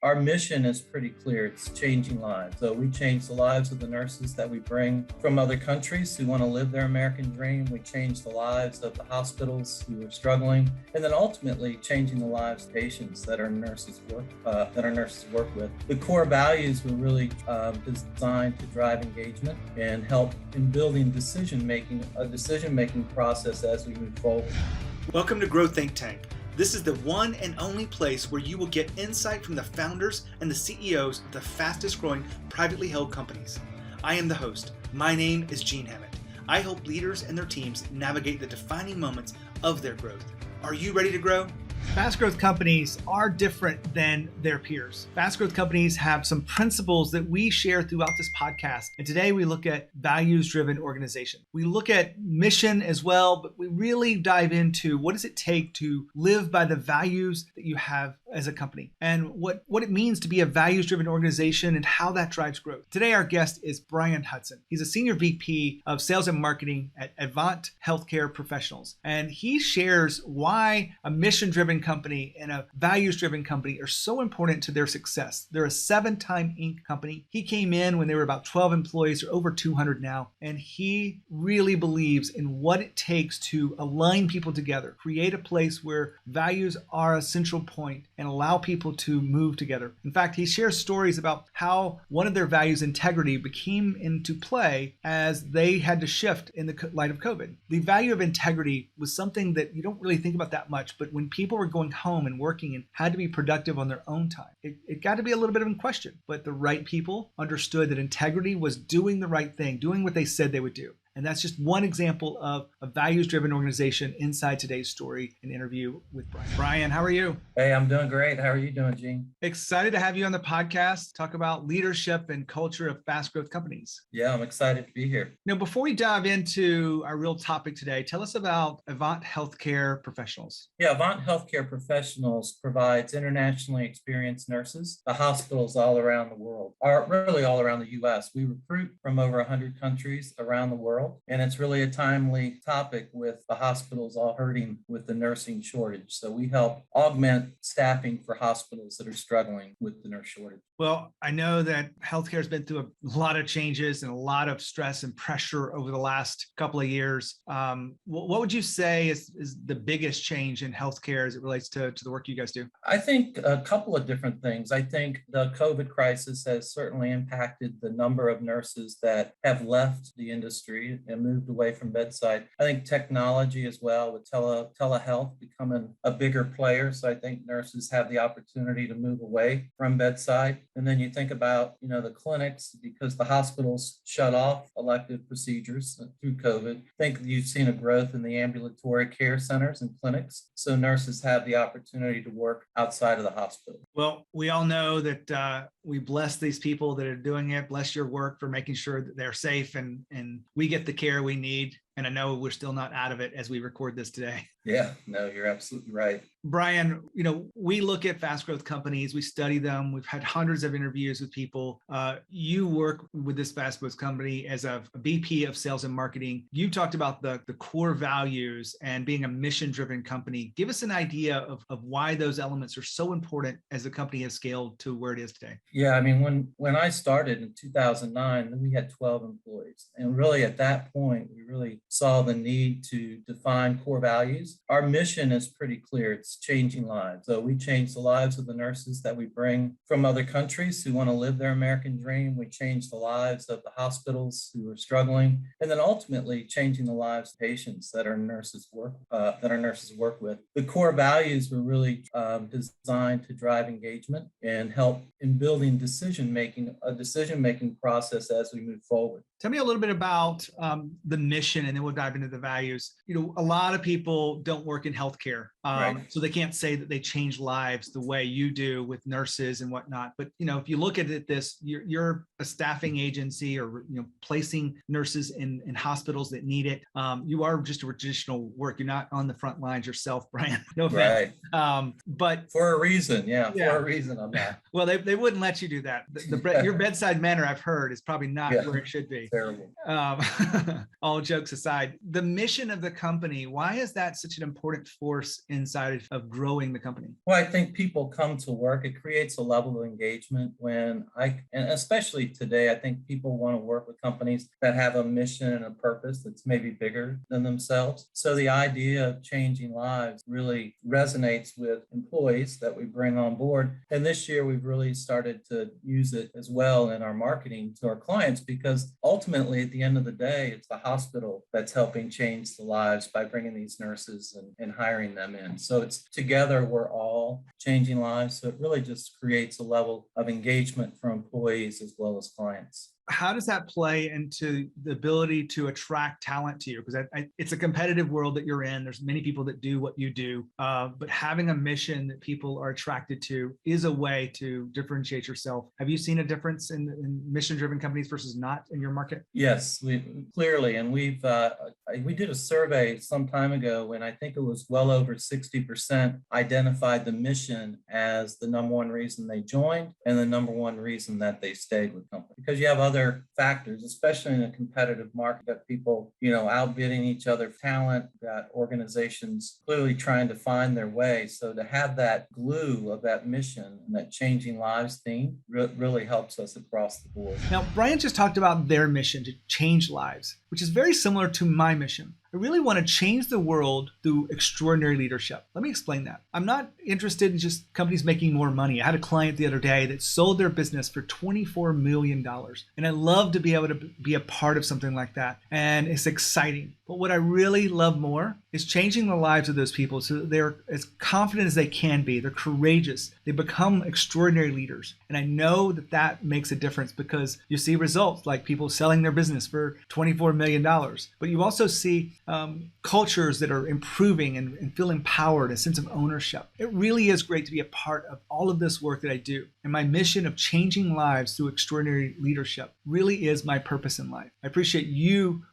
Our mission is pretty clear. It's changing lives. So we change the lives of the nurses that we bring from other countries who want to live their American dream. We change the lives of the hospitals who are struggling, and then ultimately changing the lives of patients that our nurses work with. The core values were really designed to drive engagement and help in building a decision-making process as we move forward. Welcome to Grow Think Tank. This is the one and only place where you will get insight from the founders and the CEOs of the fastest growing privately held companies. I am the host. My name is Gene Hammett. I help leaders and their teams navigate the defining moments of their growth. Are you ready to grow? Fast growth companies are different than their peers. Fast growth companies have some principles that we share throughout this podcast. And today we look at values-driven organization. We look at mission as well, but we really dive into what does it take to live by the values that you have as a company and what it means to be a values-driven organization and how that drives growth. Today, our guest is Brian Hudson. He's a senior VP of sales and marketing at Avant Healthcare Professionals. And he shares why a mission-driven company and a values-driven company are so important to their success. They're a 7-time Inc. company. He came in when they were about 12 employees, or over 200 now, and he really believes in what it takes to align people together, create a place where values are a central point, and allow people to move together. In fact, he shares stories about how one of their values, integrity, became into play as they had to shift in the light of COVID. The value of integrity was something that you don't really think about that much, but when people were going home and working and had to be productive on their own time, it got to be a little bit of in question. But the right people understood that integrity was doing the right thing, doing what they said they would do. And that's just one example of a values-driven organization inside today's story and interview with Brian. Brian, how are you? Hey, I'm doing great. How are you doing, Gene? Excited to have you on the podcast, talk about leadership and culture of fast growth companies. Yeah, I'm excited to be here. Now, before we dive into our real topic today, tell us about Avant Healthcare Professionals. Yeah, Avant Healthcare Professionals provides internationally experienced nurses to hospitals all around the world, or really all around the U.S. We recruit from over 100 countries around the world. And it's really a timely topic with the hospitals all hurting with the nursing shortage. So we help augment staffing for hospitals that are struggling with the nurse shortage. Well, I know that healthcare has been through a lot of changes and a lot of stress and pressure over the last couple of years. What would you say is the biggest change in healthcare as it relates to the work you guys do? I think a couple of different things. I think the COVID crisis has certainly impacted the number of nurses that have left the industry and moved away from bedside. I think technology as well, with telehealth becoming a bigger player. So I think nurses have the opportunity to move away from bedside. And then you think about, the clinics, because the hospitals shut off elective procedures through COVID. I think you've seen a growth in the ambulatory care centers and clinics. So nurses have the opportunity to work outside of the hospital. Well, we all know that we bless these people that are doing it. Bless your work for making sure that they're safe and we get the care we need. And I know we're still not out of it as we record this today. Yeah, no, you're absolutely right. Brian, we look at fast growth companies, we study them. We've had hundreds of interviews with people. You work with this fast growth company as a VP of sales and marketing. You talked about the core values and being a mission-driven company. Give us an idea of why those elements are so important as the company has scaled to where it is today. Yeah, I mean, when I started in 2009, we had 12 employees. And really at that point, we really saw the need to define core values. Our mission is pretty clear. It's changing lives. So we change the lives of the nurses that we bring from other countries who want to live their American dream. We change the lives of the hospitals who are struggling, and then ultimately changing the lives of patients that our nurses work with. The core values were really designed to drive engagement and help in building a decision-making process as we move forward. Tell me a little bit about the mission, and then we'll dive into the values. A lot of people don't work in healthcare, right. So they can't say that they change lives the way you do with nurses and whatnot. But if you look at it, you're a staffing agency, or placing nurses in hospitals that need it. You are just a traditional work. You're not on the front lines yourself, Brian. No offense. Right. But for a reason, for a reason, I'm not. Well, they wouldn't let you do that. Your bedside manner, I've heard, is probably not where it should be. Terrible. All jokes aside, the mission of the company, why is that such an important force inside of growing the company? Well, I think people come to work. It creates a level of engagement and especially today, I think people want to work with companies that have a mission and a purpose that's maybe bigger than themselves. So the idea of changing lives really resonates with employees that we bring on board. And this year, we've really started to use it as well in our marketing to our clients, because ultimately, at the end of the day, it's the hospital that's helping change the lives by bringing these nurses and hiring them in. So it's together, we're all changing lives. So it really just creates a level of engagement for employees as well as clients. How does that play into the ability to attract talent to you? Because it's a competitive world that you're in. There's many people that do what you do, but having a mission that people are attracted to is a way to differentiate yourself. Have you seen a difference in mission-driven companies versus not in your market? Yes, we clearly, and we did a survey some time ago, and I think it was well over 60% identified the mission as the number one reason they joined and the number one reason that they stayed with company. Because you have other factors, especially in a competitive market, that people, outbidding each other for talent, got organizations clearly trying to find their way. So to have that glue of that mission and that changing lives theme really helps us across the board. Now, Brian just talked about their mission to change lives, which is very similar to my mission. I really want to change the world through extraordinary leadership. Let me explain that. I'm not interested in just companies making more money. I had a client the other day that sold their business for $24 million. And I love to be able to be a part of something like that. And it's exciting. But what I really love more is changing the lives of those people so that they're as confident as they can be. They're courageous. They become extraordinary leaders. And I know that that makes a difference, because you see results like people selling their business for $24 million. But you also see cultures that are improving and feel empowered, a sense of ownership. It really is great to be a part of all of this work that I do. And my mission of changing lives through extraordinary leadership really is my purpose in life. I appreciate you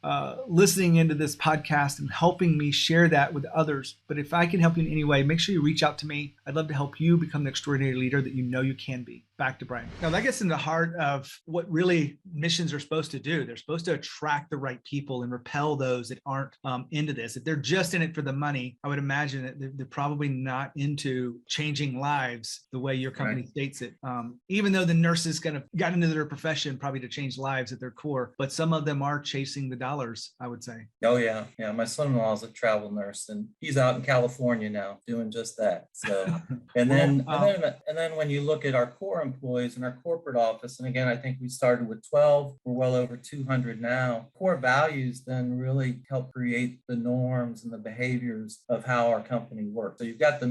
listening into this podcast and helping me share that with others. But if I can help you in any way, make sure you reach out to me. I'd love to help you become the extraordinary leader that you know you can be. Back to Brian. Now that gets in the heart of what really missions are supposed to do. They're supposed to attract the right people and repel those that aren't into this. If they're just in it for the money, I would imagine that they're probably not into changing lives the way your company states it. Even though the nurses kind of got into their profession probably to change lives at their core, but some of them are chasing the dollars, I would say. Oh yeah. Yeah. My son-in-law is a travel nurse, and he's out in California now doing just that. So, and then when you look at our core employees in our corporate office, and again, I think we started with 12, we're well over 200 now. Core values then really help create the norms and the behaviors of how our company works. So you've got the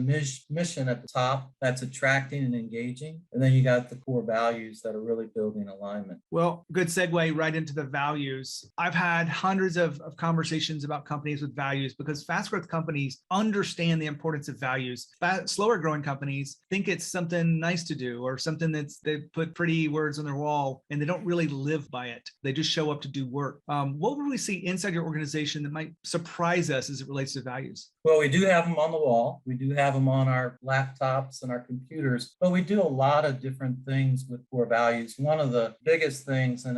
mission at the top that's attracting and engaging, and then you got the core values that are really building alignment. Well, good segue right into the values. I've had hundreds of conversations about companies with values, because fast growth companies understand the importance of values. Slower growing companies think it's something nice to do, or something they put pretty words on their wall, and they don't really live by it. They just show up to do work. What would we see inside your organization that might surprise us as it relates to values? Well, we do have them on the wall. We do have them on our laptops and our computers, but we do a lot of different things with core values. One of the biggest things, and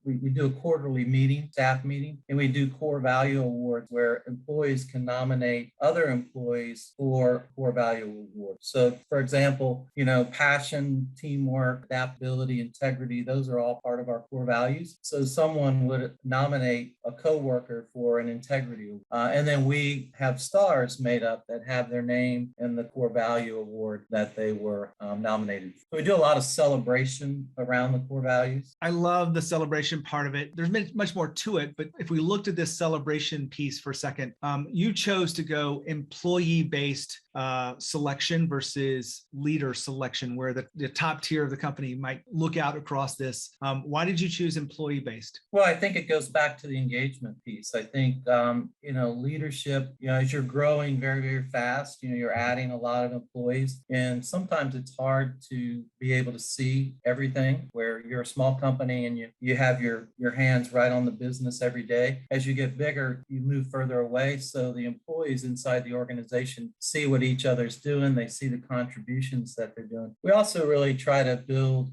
we do a quarterly meeting, staff meeting, and we do core value awards where employees can nominate other employees for core value awards. So for example, passion, teamwork, adaptability, integrity, those are all part of our core values. So someone would nominate a coworker for an integrity award. And then we have stars made up that have their name in the core value award that they were nominated for. So we do a lot of celebration around the core values. I love the celebration part of it. There's much more to it, but if we looked at this celebration piece for a second, you chose to go employee-based selection versus leader selection, where the top tier of the company might look out across this. Why did you choose employee-based? Well, I think it goes back to the engagement piece. I think, leadership, as you're growing very, very fast, you're adding a lot of employees, and sometimes it's hard to be able to see everything, where you're a small company and you have your hands right on the business every day. As you get bigger, you move further away. So the employees inside the organization see what what each other's doing. They see the contributions that they're doing. We also really try to build,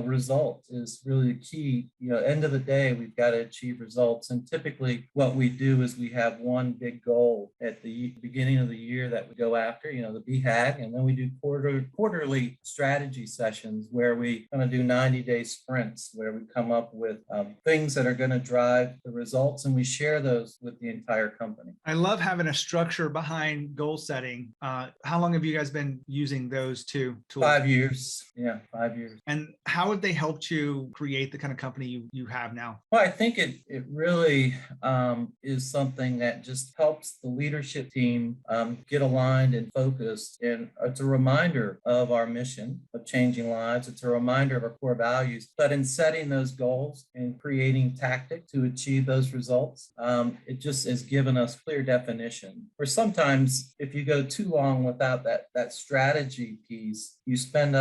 results is really the key. End of the day, we've got to achieve results. And typically what we do is we have one big goal at the beginning of the year that we go after, the BHAG, and then we do quarterly strategy sessions where we kind of do 90-day sprints where we come up with things that are going to drive the results, and we share those with the entire company. I love having a structure behind goal setting. How long have you guys been using those two tools? 5 years. Yeah, 5 years. And how have they helped you create the kind of company you have now? Well, I think it really is something that just helps the leadership team get aligned and focused. And it's a reminder of our mission of changing lives. It's a reminder of our core values. But in setting those goals and creating tactics to achieve those results, it just has given us clear definition. Or sometimes if you go too long without that strategy piece, you spend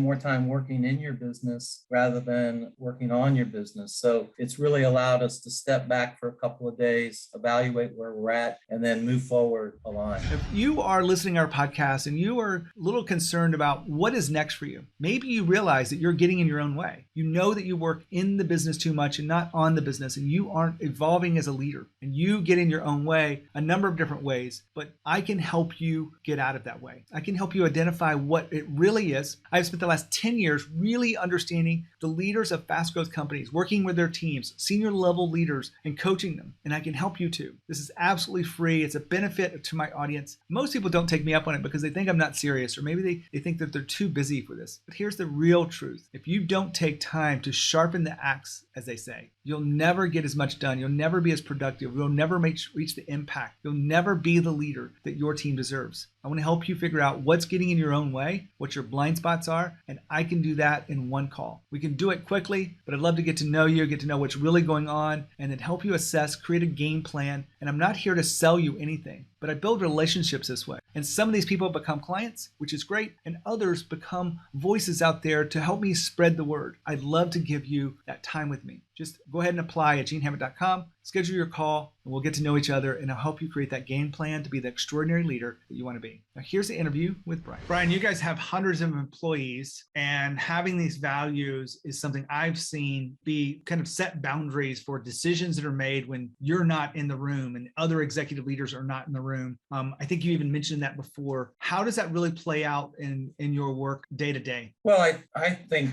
more time working in your business rather than working on your business. So it's really allowed us to step back for a couple of days, evaluate where we're at, and then move forward aligned. If you are listening to our podcast and you are a little concerned about what is next for you, maybe you realize that you're getting in your own way. You know that you work in the business too much and not on the business, and you aren't evolving as a leader, and you get in your own way a number of different ways, but I can help you get out of that way. I can help you identify what it really is. I've spent the last 10 years really understanding the leaders of fast growth companies, working with their teams, senior level leaders, and coaching them. And I can help you too. This is absolutely free. It's a benefit to my audience. Most people don't take me up on it because they think I'm not serious, or maybe they think that they're too busy for this. But here's the real truth. If you don't take time to sharpen the axe, as they say, you'll never get as much done. You'll never be as productive. You'll never reach the impact. You'll never be the leader that your team deserves. I want to help you figure out what's getting in your own way, what your blind spots are, and I can do that in one call. We can do it quickly, but I'd love to get to know you, get to know what's really going on, and then help you assess, create a game plan. And I'm not here to sell you anything, but I build relationships this way. And some of these people become clients, which is great, and others become voices out there to help me spread the word. I'd love to give you that time with me. Just go ahead and apply at genehammett.com, schedule your call, and we'll get to know each other, and I'll help you create that game plan to be the extraordinary leader that you want to be. Now, here's the interview with Brian. Brian, you guys have hundreds of employees, and having these values is something I've seen be kind of set boundaries for decisions that are made when you're not in the room and other executive leaders are not in the room. I think you even mentioned that before. How does that really play out in your work day to day? Well, I think,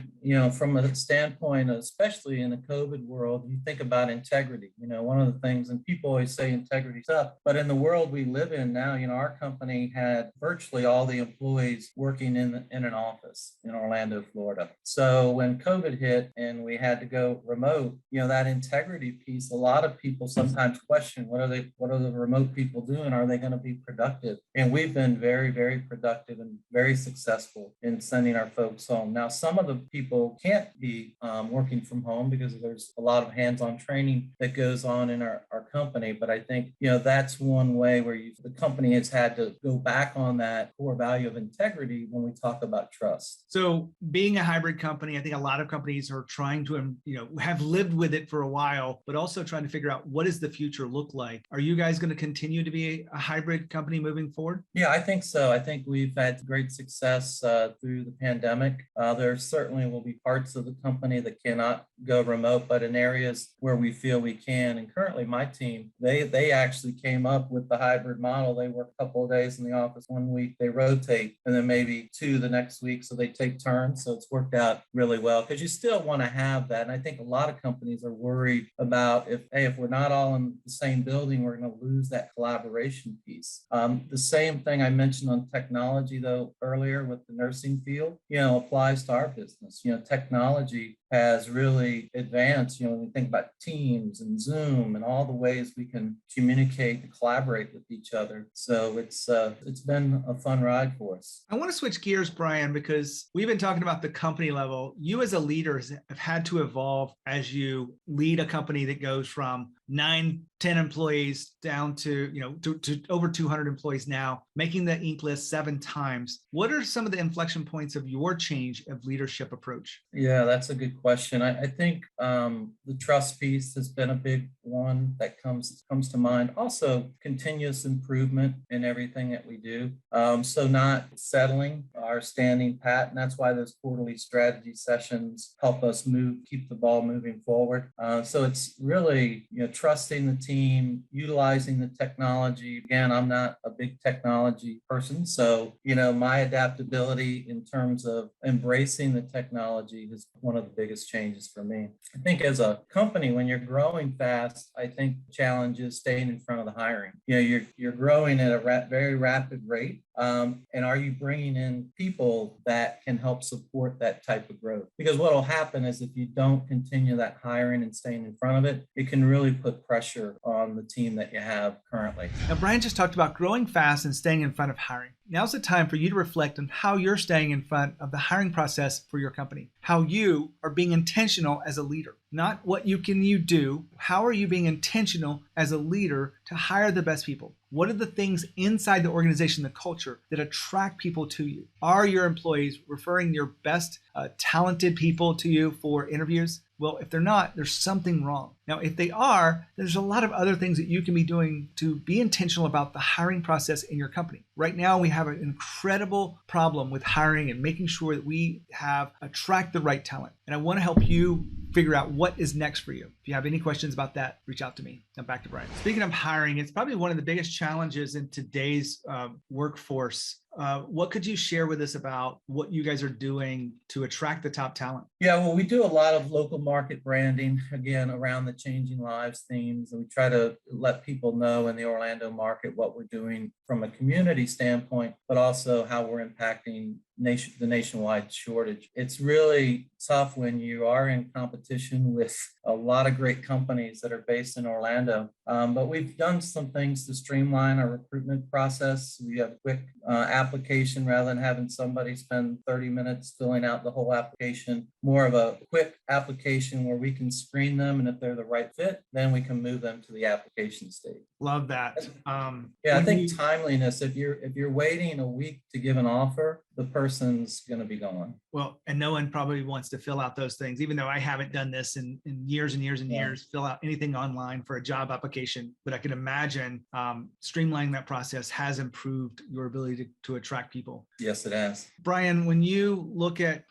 from a standpoint, especially in the COVID world, you think about integrity. One of the things, and people always say integrity stuff, but in the world we live in now, our company had virtually all the employees working in an office in Orlando, Florida. So when COVID hit and we had to go remote, that integrity piece, a lot of people sometimes question, what are the remote people doing? Are they going to be productive? And we've been very, very productive and very successful in sending our folks home. Now, some of the people can't be working from home because there's a lot of hands-on training that goes on in our company. But I think, that's one way where the company has had to go back on that core value of integrity when we talk about trust. So being a hybrid company, I think a lot of companies are trying to, have lived with it for a while, but also trying to figure out what does the future look like? Are you guys going to continue to be a hybrid company moving forward? Yeah, I think so. I think we've had great success through the pandemic. There certainly will be parts of the company that cannot go remote, but in areas where we feel we can. And currently my team, they actually came up with the hybrid model. They work a couple of days in the office one week, they rotate, and then maybe 2 the next week. So they take turns. So it's worked out really well because you still want to have that. And I think a lot of companies are worried about if we're not all in the same building, we're going to lose that collaboration piece. The same thing I mentioned on technology, though, earlier with the nursing field, applies to our business. Technology has really advanced, when we think about Teams and Zoom and all the ways we can communicate and collaborate with each other. So it's been a fun ride for us. I want to switch gears, Brian, because we've been talking about the company level. You as a leader have had to evolve as you lead a company that goes from 9, 10 employees down to, to over 200 employees now, making the Inc. list 7 times. What are some of the inflection points of your change of leadership approach? Yeah, that's a good question. I think the trust piece has been a big one that comes to mind. Also, continuous improvement in everything that we do. So not settling or standing pat, and that's why those quarterly strategy sessions help us keep the ball moving forward. So it's really trusting the team, utilizing the technology. Again, I'm not a big technology person, so my adaptability in terms of embracing the technology is one of the biggest changes for me. I think as a company, when you're growing fast, I think the challenge is staying in front of the hiring. You're growing at a very rapid rate. And are you bringing in people that can help support that type of growth? Because what will happen is if you don't continue that hiring and staying in front of it, it can really put pressure on the team that you have currently. Now, Brian just talked about growing fast and staying in front of hiring. Now's the time for you to reflect on how you're staying in front of the hiring process for your company, how you are being intentional as a leader. Not what you do. How are you being intentional as a leader to hire the best people? What are the things inside the organization, the culture, that attract people to you? Are your employees referring your best talented people to you for interviews? Well, if they're not, there's something wrong. Now, if they are, there's a lot of other things that you can be doing to be intentional about the hiring process in your company. Right now, we have an incredible problem with hiring and making sure that we attract the right talent. And I want to help you figure out what is next for you. If you have any questions about that, reach out to me. Now back to Brian. Speaking of hiring, it's probably one of the biggest challenges in today's workforce. What could you share with us about what you guys are doing to attract the top talent? Yeah, well, we do a lot of local market branding, again, around the changing lives themes. And we try to let people know in the Orlando market what we're doing from a community standpoint, but also how we're impacting the nationwide shortage. It's really tough when you are in competition with a lot of great companies that are based in Orlando. But we've done some things to streamline our recruitment process. We have a quick application rather than having somebody spend 30 minutes filling out the whole application. More of a quick application where we can screen them, and if they're the right fit, then we can move them to the application stage. Love that. I think timeliness. If you're waiting a week to give an offer, the person's going to be gone. Well, and no one probably wants to fill out those things, even though I haven't done this in years and years and years, fill out anything online for a job application. But I can imagine streamlining that process has improved your ability to attract people. Yes, it has. Brian, when you look at,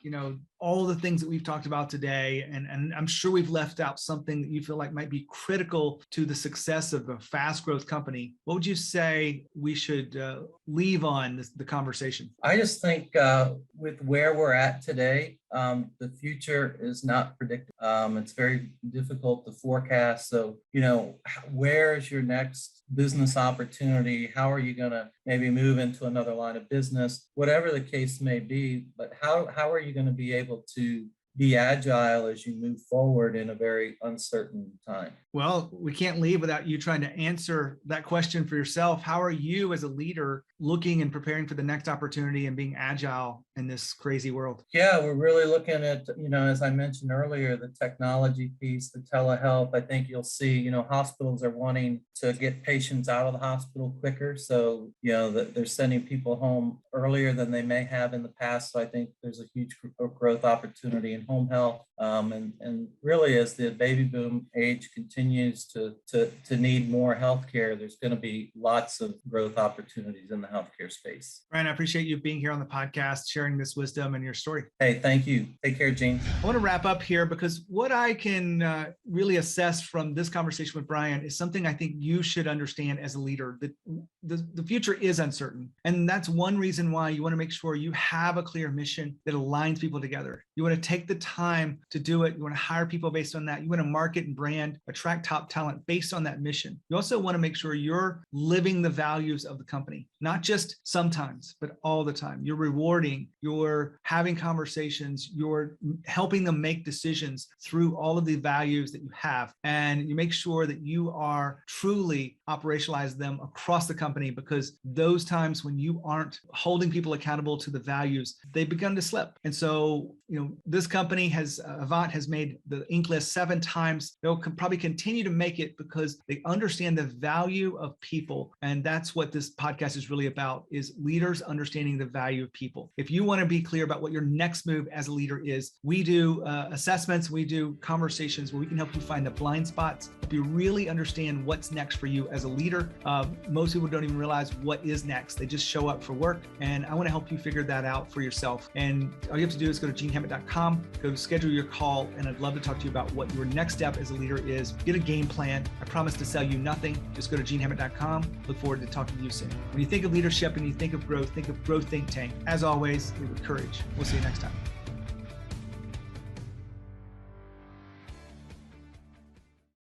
all the things that we've talked about today, and I'm sure we've left out something that you feel like might be critical to the success of a fast growth company, what would you say we should leave on the conversation? I just think with where we're at today, the future is not predictable. It's very difficult to forecast. So, where is your next business opportunity? How are you going to maybe move into another line of business? Whatever the case may be, but how are you going to be able to be agile as you move forward in a very uncertain time? Well, we can't leave without you trying to answer that question for yourself. How are you as a leader looking and preparing for the next opportunity and being agile in this crazy world? Yeah, we're really looking at, as I mentioned earlier, the technology piece, the telehealth. I think you'll see, hospitals are wanting to get patients out of the hospital quicker. So, they're sending people home earlier than they may have in the past. So I think there's a huge growth opportunity in home health. And really, as the baby boom age continues to need more healthcare, there's going to be lots of growth opportunities in the healthcare space. Brian, I appreciate you being here on the podcast, sharing this wisdom and your story. Hey, thank you. Take care, Gene. I want to wrap up here because what I can really assess from this conversation with Brian is something I think you should understand as a leader, that the future is uncertain. And that's one reason why you want to make sure you have a clear mission that aligns people together. You want to take the time to do it. You want to hire people based on that. You want to market and brand, attract top talent based on that mission. You also want to make sure you're living the values of the company, not not just sometimes, but all the time. You're rewarding, you're having conversations, you're helping them make decisions through all of the values that you have. And you make sure that you are truly operationalizing them across the company, because those times when you aren't holding people accountable to the values, they begun to slip. And so, this company Avant has made the Inc. list 7 times. They'll probably continue to make it because they understand the value of people. And that's what this podcast is really about, is leaders understanding the value of people. If you want to be clear about what your next move as a leader is, we do assessments, we do conversations where we can help you find the blind spots, help you really understand what's next for you as a leader. Most people don't even realize what is next. They just show up for work. And I want to help you figure that out for yourself. And all you have to do is go to genehammett.com, go to schedule your call, and I'd love to talk to you about what your next step as a leader is. Get a game plan. I promise to sell you nothing. Just go to genehammett.com. Look forward to talking to you soon. When you think of leadership and you think of growth think Think Tank. As always, lead with courage. We'll see you next time.